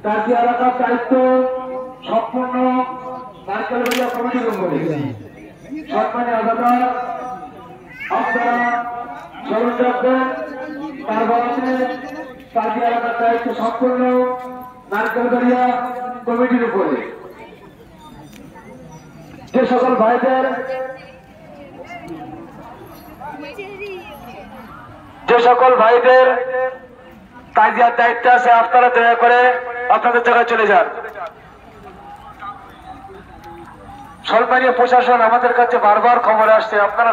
কাজী এলাকার দায়িত্ব সম্পূর্ণ নারকেলবাড়িয়া কমিটির উপরে। সম্মানীয় আদালত আপনারা স্মরণ রাখবেন, তার বলতে কাজী এলাকার দায়িত্ব সম্পূর্ণ নারকেলবাড়িয়া কমিটির উপরে। যে সকল ভাইদের কাজিয়ার দায়িত্ব আছে আপনারা দয়া করে আপনাদের জায়গায় চলে যান। সম্মানীয় প্রশাসন আমাদের কাছে বারবার খবর আসছে আপনারা